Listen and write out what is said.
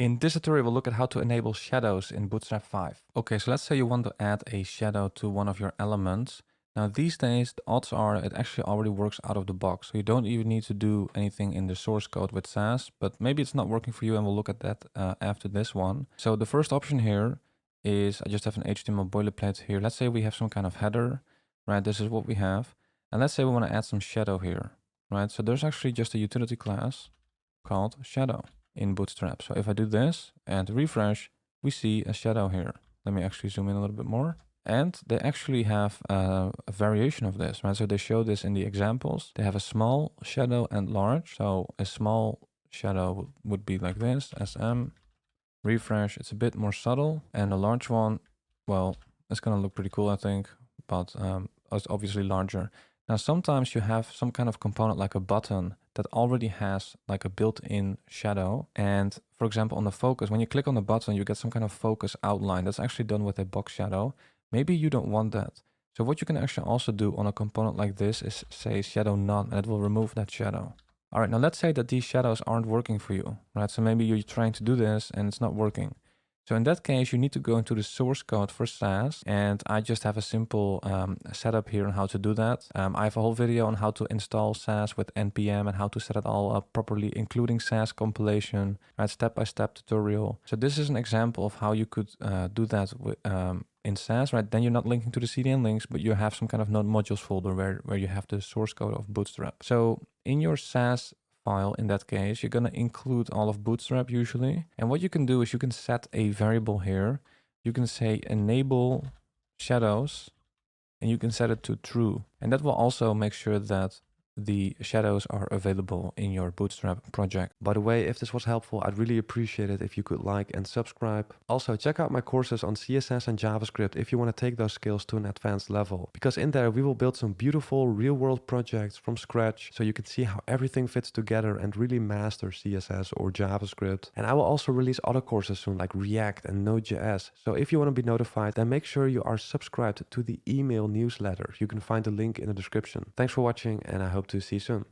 In this tutorial, we'll look at how to enable shadows in Bootstrap 5. Okay, so let's say you want to add a shadow to one of your elements. Now these days, the odds are it actually already works out of the box. So you don't even need to do anything in the source code with Sass, but maybe it's not working for you and we'll look at that after this one. So the first option here is, I just have an HTML boilerplate here. Let's say we have some kind of header, right? This is what we have. And let's say we want to add some shadow here, right? So there's actually just a utility class called shadow in Bootstrap. So if I do this and refresh, we see a shadow here. Let me actually zoom in a little bit more. And they actually have a variation of this, right? So they show this in the examples. They have a small shadow and large. So a small shadow would be like this, SM. Refresh, it's a bit more subtle. And a large one, well, it's gonna look pretty cool, I think, but it's obviously larger. Now, sometimes you have some kind of component like a button that already has like a built-in shadow. And for example, on the focus, when you click on the button, you get some kind of focus outline that's actually done with a box shadow. Maybe you don't want that. So what you can actually also do on a component like this is say shadow none, and it will remove that shadow. All right, now let's say that these shadows aren't working for you, right? So maybe you're trying to do this and it's not working. So in that case, you need to go into the source code for Sass, and I just have a simple setup here on how to do that. I have a whole video on how to install Sass with npm and how to set it all up properly, including Sass compilation, right? Step-by-step tutorial. So this is an example of how you could do that with, in Sass, right? Then you're not linking to the CDN links, but you have some kind of node modules folder where you have the source code of Bootstrap. So in your Sass file, in that case, you're going to include all of Bootstrap usually. And what you can do is you can set a variable here. You can say enable shadows and you can set it to true. And that will also make sure that the shadows are available in your Bootstrap project. By the way, if this was helpful, I'd really appreciate it if you could like and subscribe. Also, check out my courses on CSS and JavaScript if you want to take those skills to an advanced level. Because in there, we will build some beautiful real-world projects from scratch so you can see how everything fits together and really master CSS or JavaScript. And I will also release other courses soon like React and Node.js. So if you want to be notified, then make sure you are subscribed to the email newsletter. You can find the link in the description. Thanks for watching and I hope to see you soon.